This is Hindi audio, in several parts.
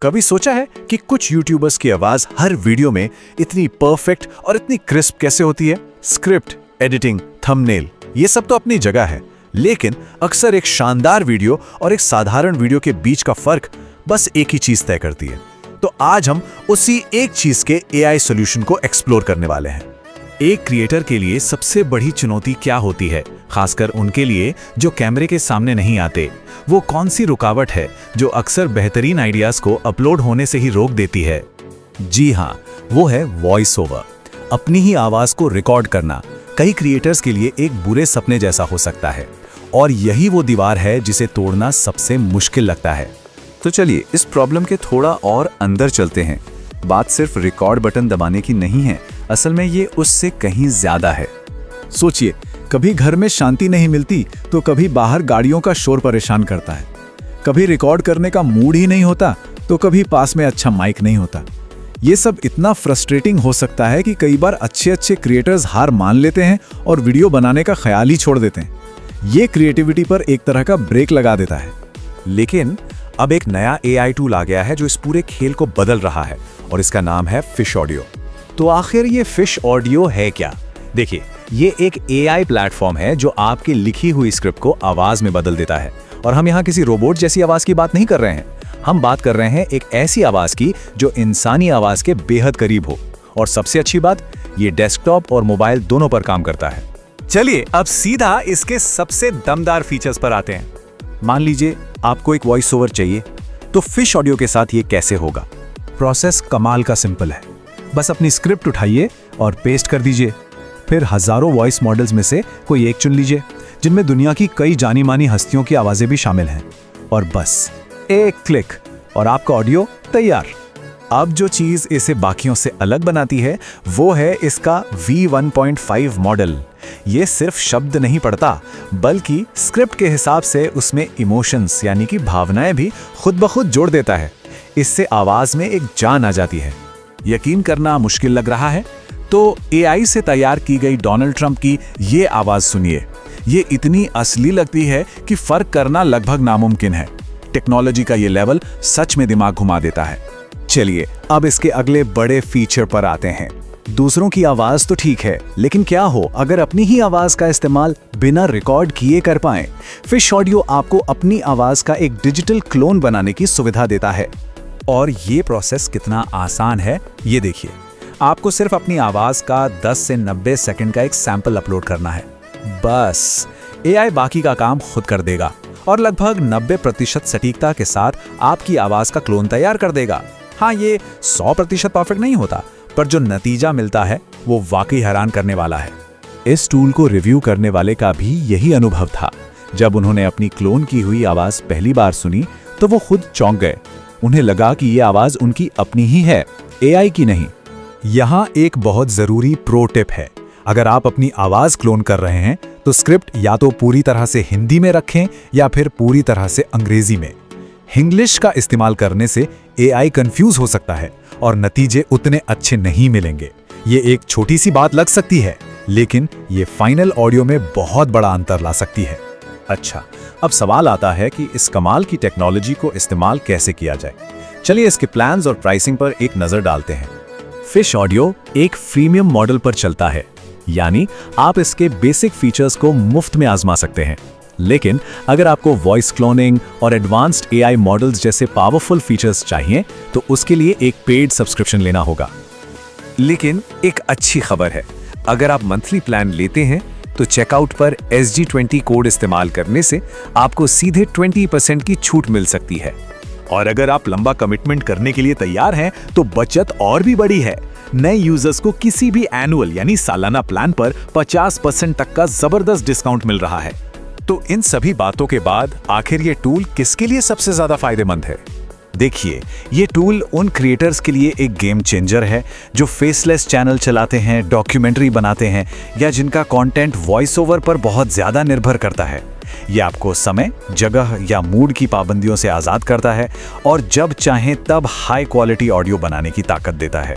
कभी सोचा है कि कुछ यूट्यूबर्स की आवाज हर वीडियो में इतनी परफेक्ट और इतनी क्रिस्प कैसे होती है? स्क्रिप्ट, एडिटिंग, थंबनेल, ये सब तो अपनी जगह है, लेकिन अक्सर एक शानदार वीडियो और एक साधारण वीडियो के बीच का फर्क बस एक ही चीज तय करती है। तो आज हम उसी एक चीज के एआई सॉल्यूशन को एक्सप्लोर करने वाले हैं। एक क्रिएटर के लिए सबसे बड़ी चुनौती क्या होती है, खासकर उनके लिए जो कैमरे के सामने नहीं आते? वो कौन सी रुकावट है जो अक्सर बेहतरीन आइडियाज को अपलोड होने से ही रोक देती है? जी हाँ, वो है वॉइस ओवर। अपनी ही आवाज को रिकॉर्ड करना कई क्रिएटर्स के लिए एक बुरे सपने जैसा हो सकता है, और यही वो दीवार है जिसे तोड़ना सबसे मुश्किल लगता है। तो चलिए इस प्रॉब्लम के थोड़ा और अंदर चलते हैं। बात सिर्फ रिकॉर्ड बटन दबाने की नहीं है, असल में ये उससे कहीं ज्यादा है। सोचिए, कभी घर में शांति नहीं मिलती तो कभी बाहर गाड़ियों का शोर परेशान करता है, कभी रिकॉर्ड करने का मूड ही नहीं होता तो कभी पास में अच्छा माइक नहीं होता। ये सब इतना फ्रस्ट्रेटिंग हो सकता है कि कई बार अच्छे क्रिएटर्स हार मान लेते हैं और वीडियो बनाने का ख्याल ही छोड़ देते हैं। ये क्रिएटिविटी पर एक तरह का ब्रेक लगा देता है। लेकिन अब एक नया एआई टूल आ गया है जो इस पूरे खेल को बदल रहा है, और इसका नाम है फिश ऑडियो। तो आखिर ये फिश ऑडियो है क्या? देखिए, ये एक एआई प्लेटफॉर्म है जो आपकी लिखी हुई स्क्रिप्ट को आवाज में बदल देता है। और हम यहाँ किसी रोबोट जैसी आवाज की बात नहीं कर रहे हैं, हम बात कर रहे हैं एक ऐसी आवाज की जो इंसानी आवाज के बेहद करीब हो। और सबसे अच्छी बात, ये डेस्कटॉप और मोबाइल दोनों पर काम करता है। चलिए अब सीधा इसके सबसे दमदार फीचर्स पर आते हैं। मान लीजिए आपको एक वॉइस ओवर चाहिए, तो फिश ऑडियो के साथ ये कैसे होगा? प्रोसेस कमाल का सिंपल है। बस अपनी स्क्रिप्ट उठाइए और पेस्ट कर दीजिए, फिर हजारों वॉइस मॉडल्स में से कोई एक चुन लीजिए जिनमें दुनिया की कई जानी मानी हस्तियों की आवाजें भी शामिल हैं, और बस एक क्लिक और आपका ऑडियो तैयार। अब जो चीज इसे बाकियों से अलग बनाती है वो है इसका V1.5 मॉडल। ये सिर्फ शब्द नहीं पढ़ता, बल्कि स्क्रिप्ट के हिसाब से उसमें इमोशंस यानी कि भावनाएं भी खुद ब खुद जोड़ देता है। इससे आवाज में एक जान आ जाती है। यकीन करना मुश्किल लग रहा है? तो एआई से तैयार की गई डोनाल्ड ट्रंप की ये आवाज सुनिए। ये इतनी असली लगती है कि फर्क करना लगभग नामुमकिन है। टेक्नोलॉजी का ये लेवल सच में दिमाग घुमा देता है। चलिए अब इसके अगले बड़े फीचर पर आते हैं। दूसरों की आवाज तो ठीक है, लेकिन क्या हो अगर अपनी ही आवाज का इस्तेमाल बिना रिकॉर्ड किए कर पाएं? फिश ऑडियो आपको अपनी आवाज का एक डिजिटल क्लोन बनाने की सुविधा देता है। और ये प्रोसेस कितना आसान है, ये देखिए। आपको सिर्फ अपनी आवाज का 10 से 90 सेकंड का एक सैंपल अपलोड करना है। बस एआई बाकी का काम खुद कर देगा और लगभग 90% सटीकता के साथ आपकी आवाज का क्लोन तैयार कर देगा। हाँ, ये 100% परफेक्ट नहीं होता, पर जो नतीजा मिलता है वो वाकई हैरान करने वाला है। इस टूल को रिव्यू करने वाले का भी यही अनुभव था। जब उन्होंने अपनी क्लोन की हुई आवाज पहली बार सुनी तो वो खुद चौंक गए। उन्हें लगा कि ये आवाज उनकी अपनी ही है, एआई की नहीं। यहाँ एक बहुत जरूरी प्रो टिप है। अगर आप अपनी आवाज क्लोन कर रहे हैं तो स्क्रिप्ट या तो पूरी तरह से हिंदी में रखें या फिर पूरी तरह से अंग्रेजी में। इंग्लिश का इस्तेमाल करने से एआई कंफ्यूज हो सकता है और नतीजे उतने अच्छे नहीं मिलेंगे। ये एक छोटी सी बात लग सकती है, लेकिन ये फाइनल ऑडियो में बहुत बड़ा अंतर ला सकती है। अच्छा, अब सवाल आता है कि इस कमाल की टेक्नोलॉजी को इस्तेमाल कैसे किया जाए। चलिए इसके प्लान्स और प्राइसिंग पर एक नजर डालते हैं। फिश ऑडियो एक फ्रीमियम मॉडल पर चलता है, यानी आप इसके बेसिक फीचर्स को मुफ्त में आजमा सकते हैं। लेकिन अगर आपको वॉइस क्लोनिंग और एडवांस्ड एआई मॉडल्स जैसे पावरफुल फीचर्स चाहिए तो उसके लिए एक पेड सब्सक्रिप्शन लेना होगा। लेकिन एक अच्छी खबर है, अगर आप मंथली प्लान लेते हैं तो चेकआउट पर SG20 कोड इस्तेमाल करने से आपको सीधे 20% की छूट मिल सकती है। और अगर आप लंबा कमिटमेंट करने के लिए तैयार हैं तो बचत और भी बड़ी है। नए यूजर्स को किसी भी एनुअल यानी सालाना प्लान पर 50% तक का जबरदस्त डिस्काउंट मिल रहा है। तो इन सभी बातों के बाद आखिर ये टूल किसके लिए सबसे ज्यादा फायदेमंद है? देखिए, ये टूल उन क्रिएटर्स के लिए एक गेम चेंजर है जो फेसलेस चैनल चलाते हैं, डॉक्यूमेंट्री बनाते हैं, या जिनका कंटेंट वॉइस ओवर पर बहुत ज्यादा निर्भर करता है। ये आपको समय, जगह या मूड की पाबंदियों से आजाद करता है और जब चाहें तब हाई क्वालिटी ऑडियो बनाने की ताकत देता है।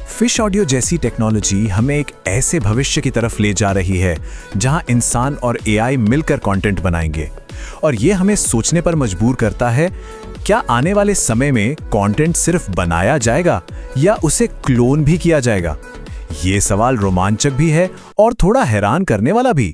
फिश ऑडियो जैसी टेक्नोलॉजी हमें एक ऐसे भविष्य की तरफ ले जा रही है जहां इंसान और एआई मिलकर कंटेंट बनाएंगे, और ये हमें सोचने पर मजबूर करता है क्या आने वाले समय में कंटेंट सिर्फ बनाया जाएगा या उसे क्लोन भी किया जाएगा? ये सवाल रोमांचक भी है और थोड़ा हैरान करने वाला भी।